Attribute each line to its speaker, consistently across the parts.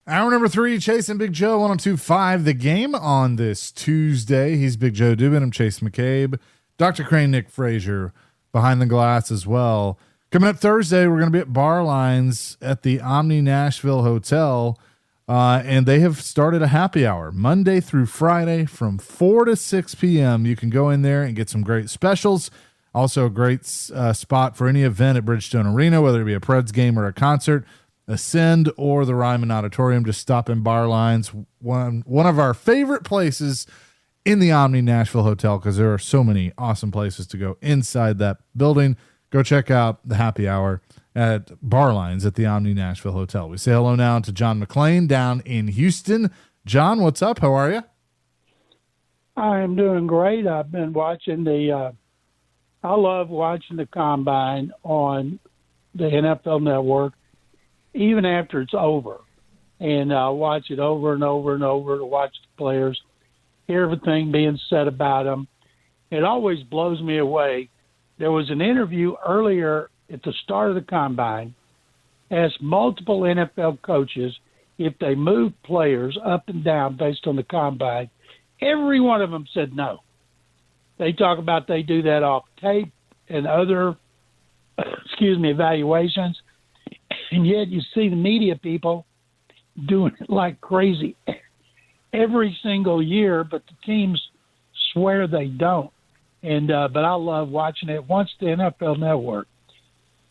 Speaker 1: Hour number 3, Chase and Big Joe, 102.5 The Game on this Tuesday. He's Big Joe Dubin. I'm Chase McCabe. Dr. Crane, Nick Frazier, behind the glass as well. Coming up Thursday, we're going to be at Bar Lines at the Omni Nashville Hotel, and they have started a happy hour Monday through Friday from 4 to 6 p.m. You can go in there and get some great specials. Also a great spot for any event at Bridgestone Arena, whether it be a Preds game or a concert. Ascend or the Ryman Auditorium. Just stop in Bar Lines, one of our favorite places in the Omni Nashville Hotel, because there are so many awesome places to go inside that building. Go check out the happy hour at Bar Lines at the Omni Nashville Hotel. We say hello now to John McClain down in Houston. John, what's up? How are you?
Speaker 2: I am doing great. I've been watching I love watching the Combine on the NFL Network, even after it's over. And I watch it over and over and over to watch the players, hear everything being said about them. It always blows me away. There was an interview earlier at the start of the Combine, asked multiple NFL coaches if they moved players up and down based on the Combine. Every one of them said no. They talk about they do that off tape and other, evaluations. And yet you see the media people doing it like crazy every single year, but the teams swear they don't. And but I love watching it. Once the NFL Network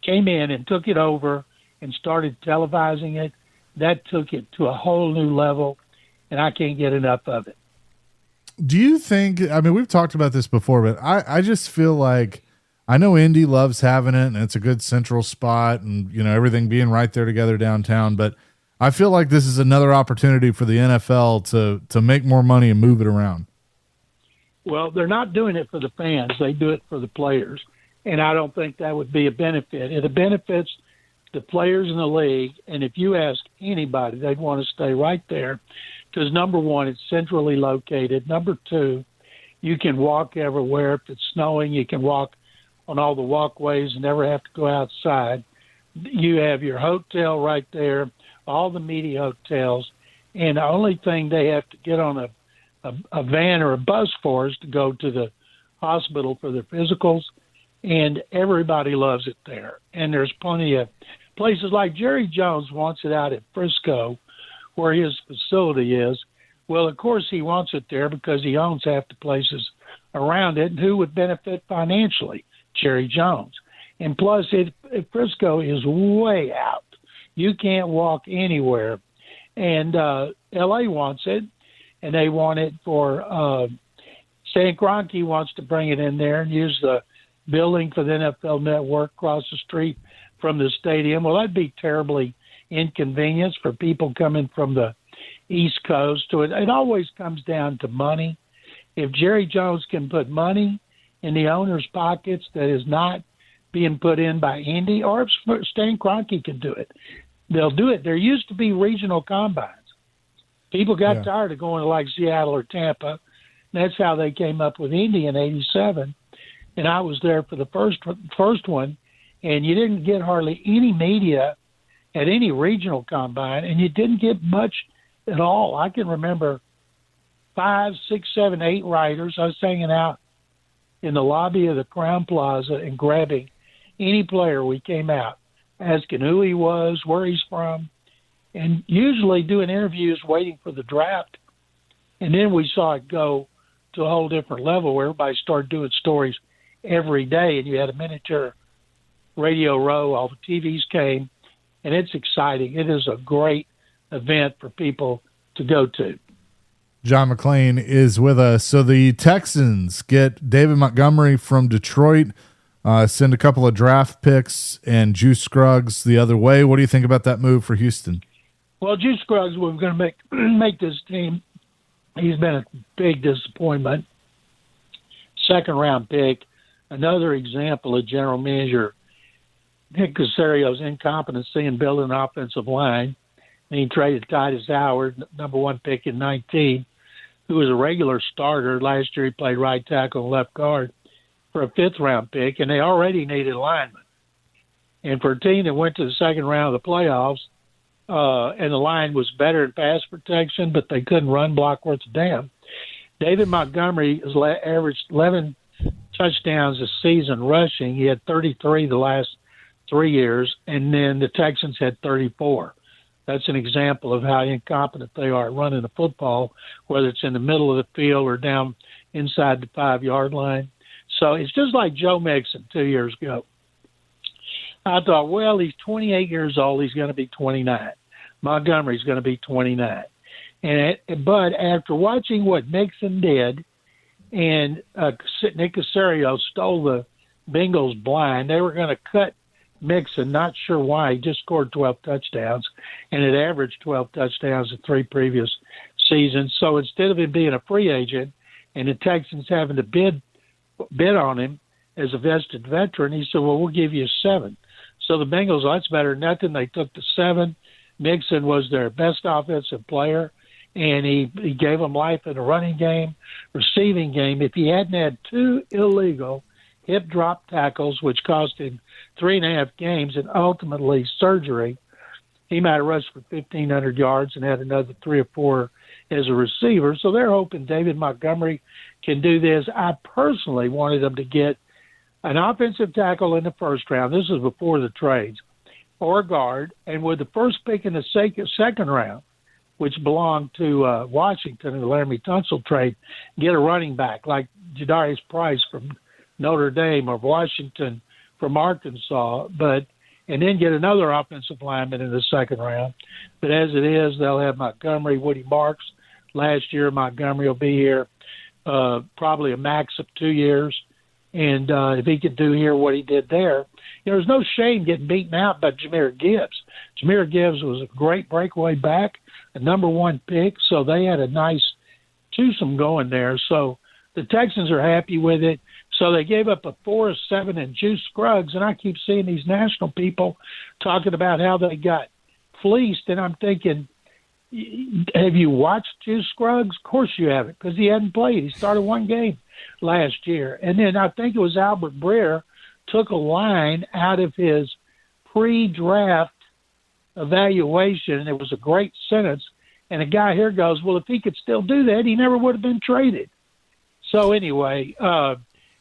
Speaker 2: came in and took it over and started televising it, that took it to a whole new level, and I can't get enough of it.
Speaker 1: Do you think, I mean, we've talked about this before, but I just feel like, I know Indy loves having it and it's a good central spot and, you know, everything being right there together downtown, but I feel like this is another opportunity for the NFL to make more money and move it around.
Speaker 2: Well, they're not doing it for the fans. They do it for the players. And I don't think that would be a benefit. It benefits the players in the league. And if you ask anybody, they'd want to stay right there because, number one, it's centrally located. Number two, you can walk everywhere. If it's snowing, you can walk on all the walkways and never have to go outside. You have your hotel right there, all the media hotels, and the only thing they have to get on a van or a bus for is to go to the hospital for their physicals, and everybody loves it there. And there's plenty of places like Jerry Jones wants it out at Frisco, where his facility is. Well, of course he wants it there because he owns half the places around it, and who would benefit financially? Jerry Jones. And plus, Frisco is way out. You can't walk anywhere. And L.A. wants it, and they want it for Stan Kroenke wants to bring it in there and use the building for the NFL Network across the street from the stadium. Well, that'd be terribly inconvenience for people coming from the East Coast. So it always comes down to money. If Jerry Jones can put money in the owner's pockets that is not being put in by Indy, or if Stan Kroenke can do it, they'll do it. There used to be regional combines. People got tired of going to like Seattle or Tampa. That's how they came up with Indy in '87. And I was there for the first one, and you didn't get hardly any media at any regional combine, and you didn't get much at all. I can remember 5, 6, 7, 8 writers. I was hanging out in the lobby of the Crown Plaza and grabbing any player we came out, asking who he was, where he's from, and usually doing interviews waiting for the draft. And then we saw it go to a whole different level where everybody started doing stories every day, and you had a miniature Radio Row, all the TVs came, and it's exciting. It is a great event for people to go to.
Speaker 1: John McClain is with us. So the Texans get David Montgomery from Detroit, send a couple of draft picks and Juice Scruggs the other way. What do you think about that move for Houston?
Speaker 2: Well, Juice Scruggs was going to make this team. He's been a big disappointment. Second-round pick. Another example of general manager Nick Casario's incompetency in building an offensive line. And he traded Titus Howard, number 1 pick in 19, who was a regular starter. Last year he played right tackle and left guard for a 5th-round pick, and they already needed linemen. And for a team that went to the second round of the playoffs, and the line was better in pass protection, but they couldn't run block worth a damn. David Montgomery has averaged 11 touchdowns a season rushing. He had 33 the last 3 years, and then the Texans had 34. That's an example of how incompetent they are at running the football, whether it's in the middle of the field or down inside the 5-yard line. So it's just like Joe Mixon 2 years ago. I thought, well, he's 28 years old. He's going to be 29. Montgomery's going to be 29. But after watching what Mixon did, and Nick Caserio stole the Bengals blind, they were going to cut Mixon, not sure why. He just scored 12 touchdowns, and it averaged 12 touchdowns in 3 previous seasons. So instead of him being a free agent and the Texans having to bid on him as a vested veteran, he said, well, we'll give you 7. So the Bengals, that's better than nothing. They took the 7. Mixon was their best offensive player, and he gave them life in the running game, receiving game. If he hadn't had 2 illegal hip drop tackles, which cost him 3.5 games and ultimately surgery, he might have rushed for 1,500 yards and had another 3 or 4 as a receiver. So they're hoping David Montgomery can do this. I personally wanted them to get an offensive tackle in the first round. This is before the trades, or a guard, and with the first pick in the second round, which belonged to Washington in the Laramie Tunsil trade, get a running back like Jadarius Price from Notre Dame or Washington from Arkansas, and then get another offensive lineman in the second round. But as it is, they'll have Montgomery, Woody Marks. Last year, Montgomery will be here probably a max of 2 years. And if he could do here what he did there, there's no shame getting beaten out by Jahmyr Gibbs. Jahmyr Gibbs was a great breakaway back, a number 1 pick, so they had a nice twosome going there. So the Texans are happy with it. So they gave up a 4-7 and Juice Scruggs, and I keep seeing these national people talking about how they got fleeced, and I'm thinking, have you watched Juice Scruggs? Of course you haven't, because he hadn't played. He started 1 game last year. And then I think it was Albert Breer took a line out of his pre-draft evaluation, and it was a great sentence. And a guy here goes, well, if he could still do that, he never would have been traded. So anyway,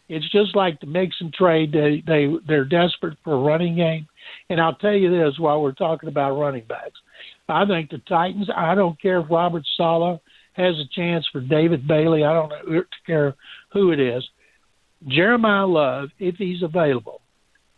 Speaker 2: it's just like the Mixon trade. They're desperate for a running game. And I'll tell you this while we're talking about running backs. I think the Titans, I don't care if Robert Saleh has a chance for David Bailey. I don't care who it is. Jeremiyah Love, if he's available,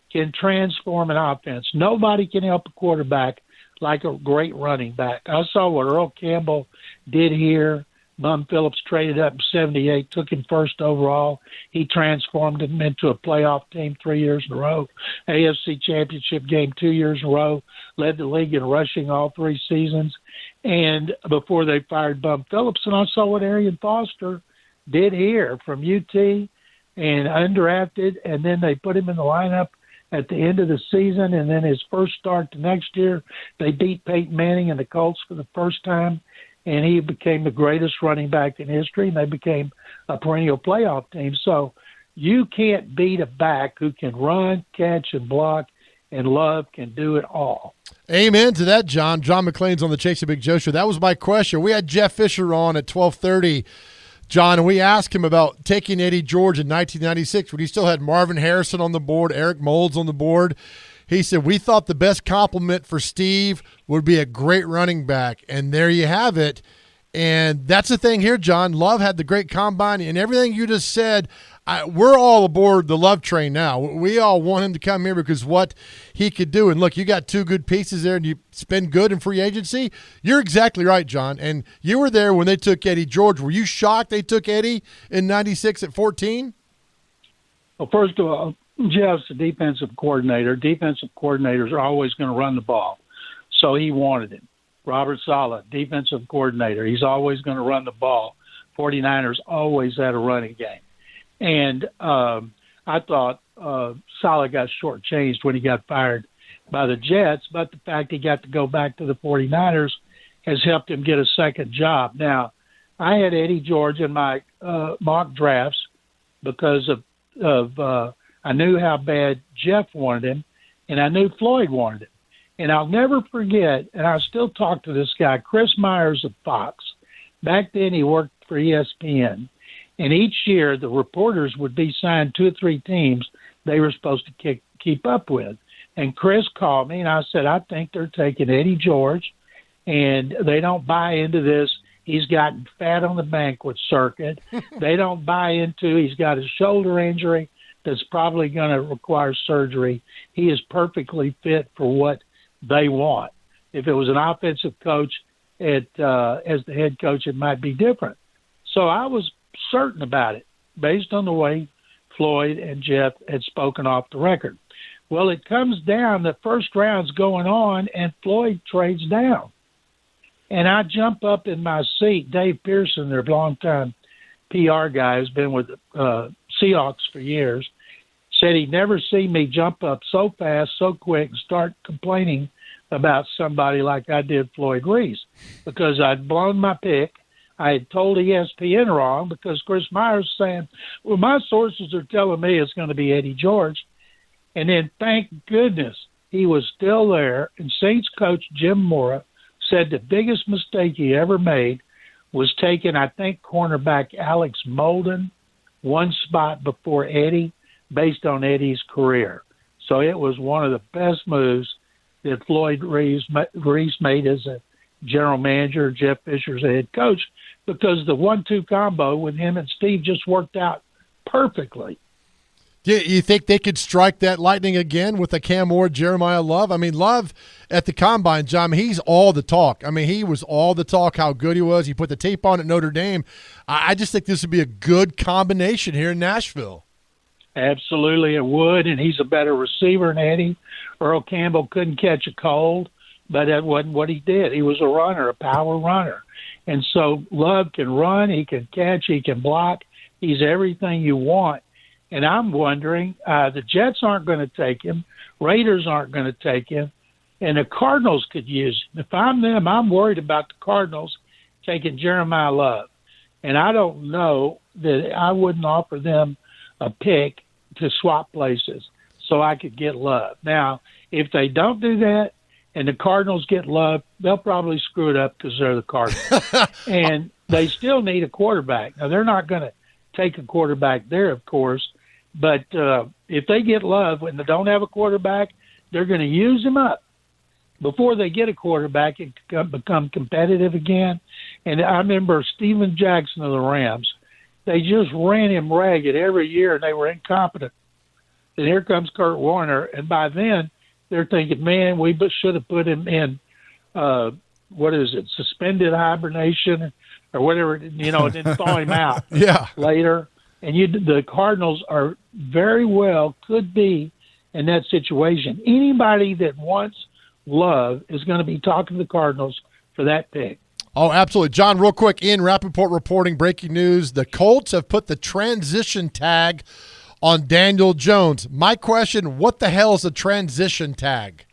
Speaker 2: can transform an offense. Nobody can help a quarterback like a great running back. I saw what Earl Campbell did here. Bum Phillips traded up in 78, took him first overall. He transformed him into a playoff team 3 years in a row. AFC Championship game 2 years in a row. Led the league in rushing all 3 seasons. And before they fired Bum Phillips, and I saw what Arian Foster did here from UT and undrafted, and then they put him in the lineup at the end of the season, and then his first start the next year, they beat Peyton Manning and the Colts for the first time, and he became the greatest running back in history, and they became a perennial playoff team. So you can't beat a back who can run, catch, and block, and Love can do it all.
Speaker 3: Amen to that, John. John McClain's on the Chase and Big Joe show. That was my question. We had Jeff Fisher on at 12:30, John, and we asked him about taking Eddie George in 1996 when he still had Marvin Harrison on the board, Eric Moulds on the board. He said, we thought the best compliment for Steve would be a great running back, and there you have it. And that's the thing here, John. Love had the great combine, and everything you just said, we're all aboard the Love train now. We all want him to come here because what he could do. And, look, you got 2 good pieces there, and you spend good in free agency. You're exactly right, John. And you were there when they took Eddie George. Were you shocked they took Eddie in 96 at 14?
Speaker 2: Well, first of all, Jeff's a defensive coordinator. Defensive coordinators are always going to run the ball. So he wanted him. Robert Saleh, defensive coordinator. He's always going to run the ball. 49ers always had a running game. And I thought Saleh got shortchanged when he got fired by the Jets, but the fact he got to go back to the 49ers has helped him get a second job. Now, I had Eddie George in my mock drafts because of I knew how bad Jeff wanted him, and I knew Floyd wanted him. And I'll never forget, and I still talk to this guy, Chris Myers of Fox. Back then he worked for ESPN. And each year the reporters would be signed 2 or 3 teams they were supposed to keep up with. And Chris called me, and I said, I think they're taking Eddie George, and they don't buy into this. He's gotten fat on the banquet circuit. They don't buy into he's got a shoulder injury that's probably going to require surgery. He is perfectly fit for what they want. If it was an offensive coach as the head coach, it might be different. So I was certain about it based on the way Floyd and Jeff had spoken off the record. Well, it comes down, the first round's going on, and Floyd trades down. And I jump up in my seat. Dave Pearson, their longtime PR guy who's been with Seahawks for years, said he'd never seen me jump up so fast, so quick, and start complaining about somebody like I did Floyd Reese, because I'd blown my pick. I had told ESPN wrong because Chris Myers was saying, well, my sources are telling me it's going to be Eddie George. And then, thank goodness, he was still there. And Saints coach Jim Mora said the biggest mistake he ever made was taking, I think, cornerback Alex Molden one spot before Eddie based on Eddie's career. So it was one of the best moves that Floyd Reese made as a general manager, Jeff Fisher's head coach, because the 1-2 combo with him and Steve just worked out perfectly.
Speaker 3: Do you think they could strike that lightning again with a Cam Ward, Jeremiyah Love? I mean, Love at the Combine, John, he's all the talk. I mean, he was all the talk, how good he was. He put the tape on at Notre Dame. I just think this would be a good combination here in Nashville.
Speaker 2: Absolutely, it would, and he's a better receiver than Eddie. Earl Campbell couldn't catch a cold, but that wasn't what he did. He was a runner, a power runner. And so Love can run, he can catch, he can block. He's everything you want. And I'm wondering, the Jets aren't going to take him. Raiders aren't going to take him. And the Cardinals could use him. If I'm them, I'm worried about the Cardinals taking Jeremiyah Love. And I don't know that I wouldn't offer them a pick to swap places so I could get Love. Now, if they don't do that and the Cardinals get Love, they'll probably screw it up because they're the Cardinals. And they still need a quarterback. Now, they're not going to take a quarterback there, of course. But if they get Love when they don't have a quarterback, they're going to use him up before they get a quarterback and become competitive again. And I remember Steven Jackson of the Rams. They just ran him ragged every year, and they were incompetent. And here comes Kurt Warner, and by then they're thinking, man, we should have put him in, suspended hibernation or whatever, and then thaw him out later. And the Cardinals are very well could be in that situation. Anybody that wants Love is going to be talking to the Cardinals for that pick.
Speaker 3: Oh, absolutely. John, real quick, Ian Rappaport reporting breaking news. The Colts have put the transition tag on Daniel Jones. My question, what the hell is a transition tag?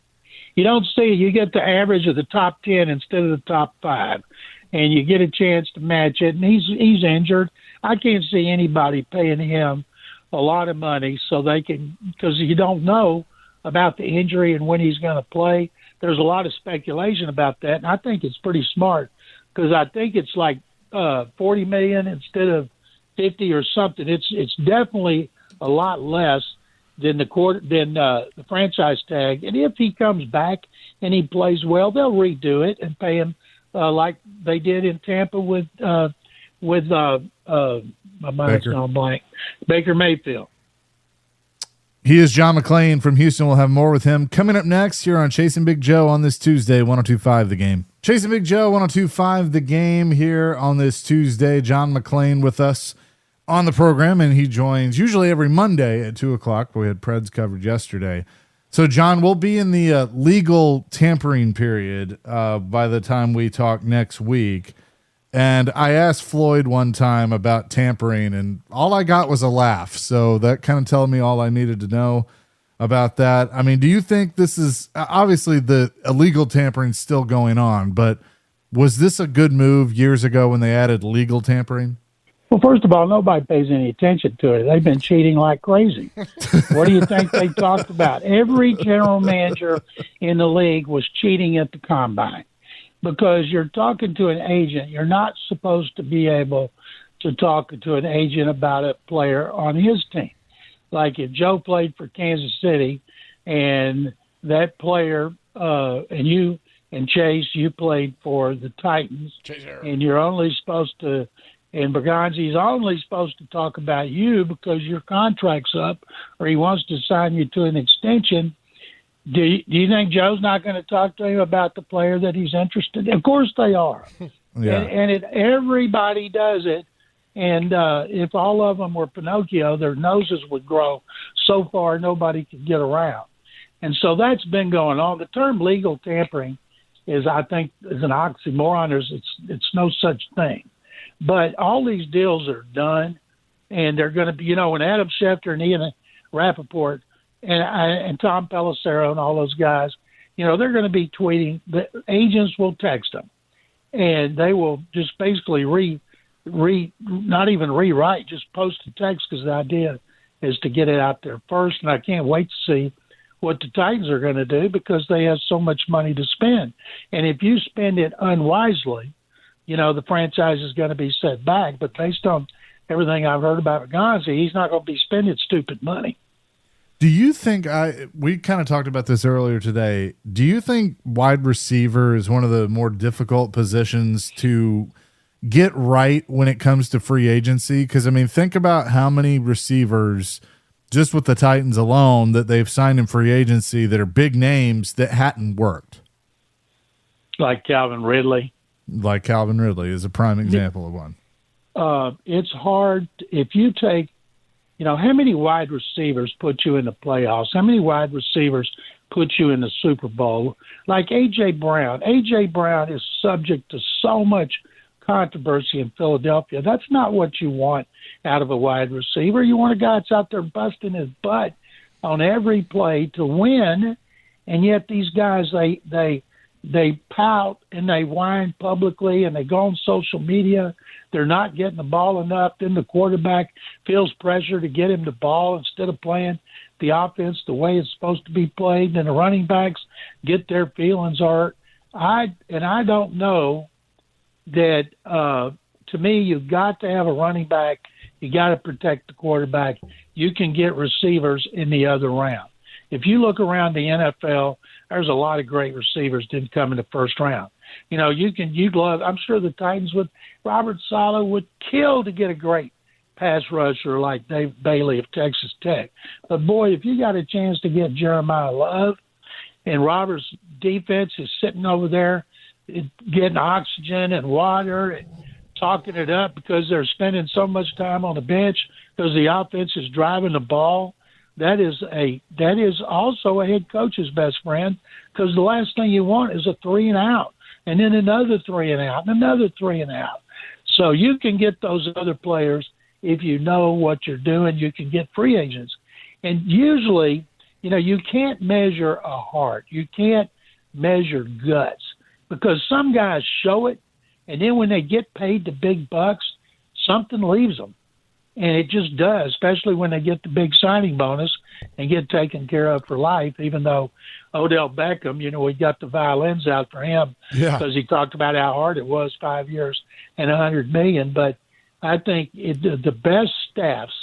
Speaker 2: You don't see it. You get the average of the top 10 instead of the top 5, and you get a chance to match it. And he's injured. I can't see anybody paying him a lot of money so they can, because you don't know about the injury and when he's going to play. There's a lot of speculation about that, and I think it's pretty smart because I think it's like $40 million instead of 50 or something. It's definitely a lot less than the franchise tag. And if he comes back and he plays well, they'll redo it and pay him like they did in Tampa with my mind's gone blank, Baker Mayfield.
Speaker 1: He is John McClain from Houston. We'll have more with him coming up next here on Chasing Big Joe on this Tuesday, 102.5 The Game. Chasing Big Joe, 102.5 The Game here on this Tuesday. John McClain with us on the program, and he joins usually every Monday at 2 o'clock, but we had Preds covered yesterday. So, John, we'll be in the legal tampering period by the time we talk next week. And I asked Floyd one time about tampering, and all I got was a laugh. So that kind of told me all I needed to know about that. I mean, do you think this is obviously the illegal tampering still going on, but was this a good move years ago when they added legal tampering?
Speaker 2: Well, first of all, nobody pays any attention to it. They've been cheating like crazy. What do you think they talked about? Every general manager in the league was cheating at the combine because you're talking to an agent. You're not supposed to be able to talk to an agent about a player on his team. Like if Joe played for Kansas City and that player, and you and Chase, you played for the Titans, and you're only supposed to, and Berganzi's only supposed to talk about you because your contract's up or he wants to sign you to an extension. Do you think Joe's not going to talk to him about the player that he's interested in? Of course they are.
Speaker 1: Yeah.
Speaker 2: And everybody does it. And if all of them were Pinocchio, their noses would grow so far nobody could get around. And so that's been going on. The term legal tampering is, I think, is an oxymoron. It's no such thing. But all these deals are done, and they're going to be, when Adam Schefter and Ian Rappaport and Tom Pelissero and all those guys, they're going to be tweeting. The agents will text them, and they will just basically not even rewrite, just post the text because the idea is to get it out there first. And I can't wait to see what the Titans are going to do because they have so much money to spend. And if you spend it unwisely, the franchise is going to be set back. But based on everything I've heard about Gonzi, he's not going to be spending stupid money.
Speaker 1: Do you think we kind of talked about this earlier today. Do you think wide receiver is one of the more difficult positions to get right when it comes to free agency? Because, think about how many receivers just with the Titans alone that they've signed in free agency that are big names that hadn't worked.
Speaker 2: Like Calvin Ridley.
Speaker 1: Like Calvin Ridley is a prime example of one.
Speaker 2: It's hard if you take, how many wide receivers put you in the playoffs? How many wide receivers put you in the Super Bowl? Like A.J. Brown. A.J. Brown is subject to so much controversy in Philadelphia. That's not what you want out of a wide receiver. You want a guy that's out there busting his butt on every play to win, and yet these guys, they pout and they whine publicly and they go on social media. They're not getting the ball enough. Then the quarterback feels pressure to get him the ball instead of playing the offense the way it's supposed to be played. And the running backs get their feelings hurt. I don't know that, to me, you've got to have a running back. You got to protect the quarterback. You can get receivers in the other round. If you look around the NFL, there's a lot of great receivers didn't come in the first round. You'd love, I'm sure the Titans would, Robert Saleh would kill to get a great pass rusher like Dave Bailey of Texas Tech. But boy, if you got a chance to get Jeremiyah Love and Robert's defense is sitting over there getting oxygen and water and talking it up because they're spending so much time on the bench because the offense is driving the ball, that is also a head coach's best friend because the last thing you want is a 3 and out and then another 3 and out and another 3 and out. So you can get those other players if you know what you're doing. You can get free agents. And usually, you can't measure a heart. You can't measure guts because some guys show it, and then when they get paid the big bucks, something leaves them. And it just does, especially when they get the big signing bonus and get taken care of for life, even though Odell Beckham, we got the violins out for him because he talked about how hard it was 5 years and $100 million. But I think the best staffs,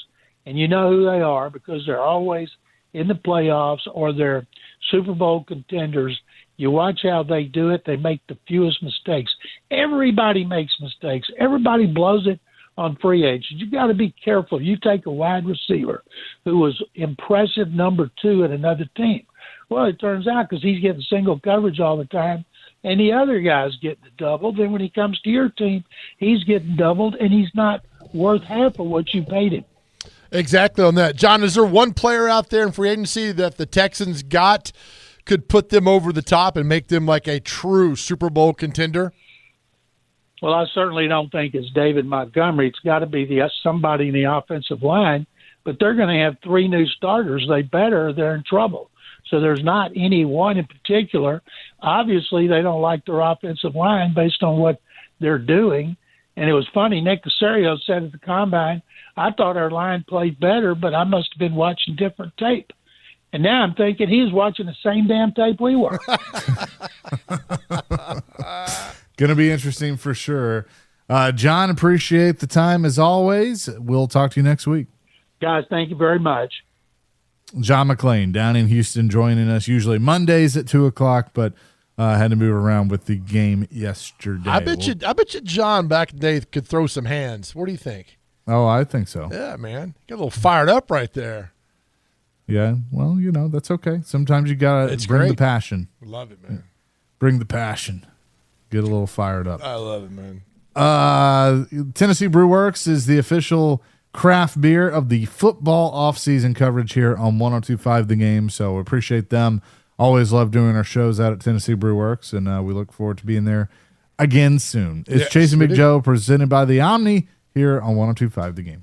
Speaker 2: and you know who they are because they're always in the playoffs or they're Super Bowl contenders. You watch how they do it. They make the fewest mistakes. Everybody makes mistakes. Everybody blows it on free agents. You got to be careful. You take a wide receiver who was impressive number 2 at another team. Well, it turns out because he's getting single coverage all the time and the other guy's getting the double, then when he comes to your team, he's getting doubled and he's not worth half of what you paid him.
Speaker 3: Exactly on that. John, is there one player out there in free agency that the Texans could put them over the top and make them like a true Super Bowl contender?
Speaker 2: Well, I certainly don't think it's David Montgomery. It's got to be somebody in the offensive line, but they're going to have 3 new starters. They're in trouble. So there's not any one in particular. Obviously, they don't like their offensive line based on what they're doing, And it was funny. Nick Casario said at the combine, I thought our line played better, but I must have been watching different tape. And now I'm thinking he was watching the same damn tape we were.
Speaker 1: Going to be interesting for sure. John, appreciate the time as always. We'll talk to you next week.
Speaker 2: Guys, thank you very much.
Speaker 1: John McClain down in Houston joining us usually Mondays at 2:00, but had to move around with the game yesterday.
Speaker 3: I bet you John back in the day could throw some hands. What do you think?
Speaker 1: Oh, I think so.
Speaker 3: Yeah, man. Get a little fired up right there.
Speaker 1: Yeah, well, that's okay. Sometimes you got to bring the passion.
Speaker 3: Love it, man.
Speaker 1: Bring the passion. Get a little fired up.
Speaker 3: I love it, man.
Speaker 1: Tennessee Brew Works is the official craft beer of the football offseason coverage here on 102.5 The Game, so appreciate them. Always love doing our shows out at Tennessee Brew Works, and we look forward to being there again soon. It's Chasing Big Joe presented by the Omni here on 102.5 The Game.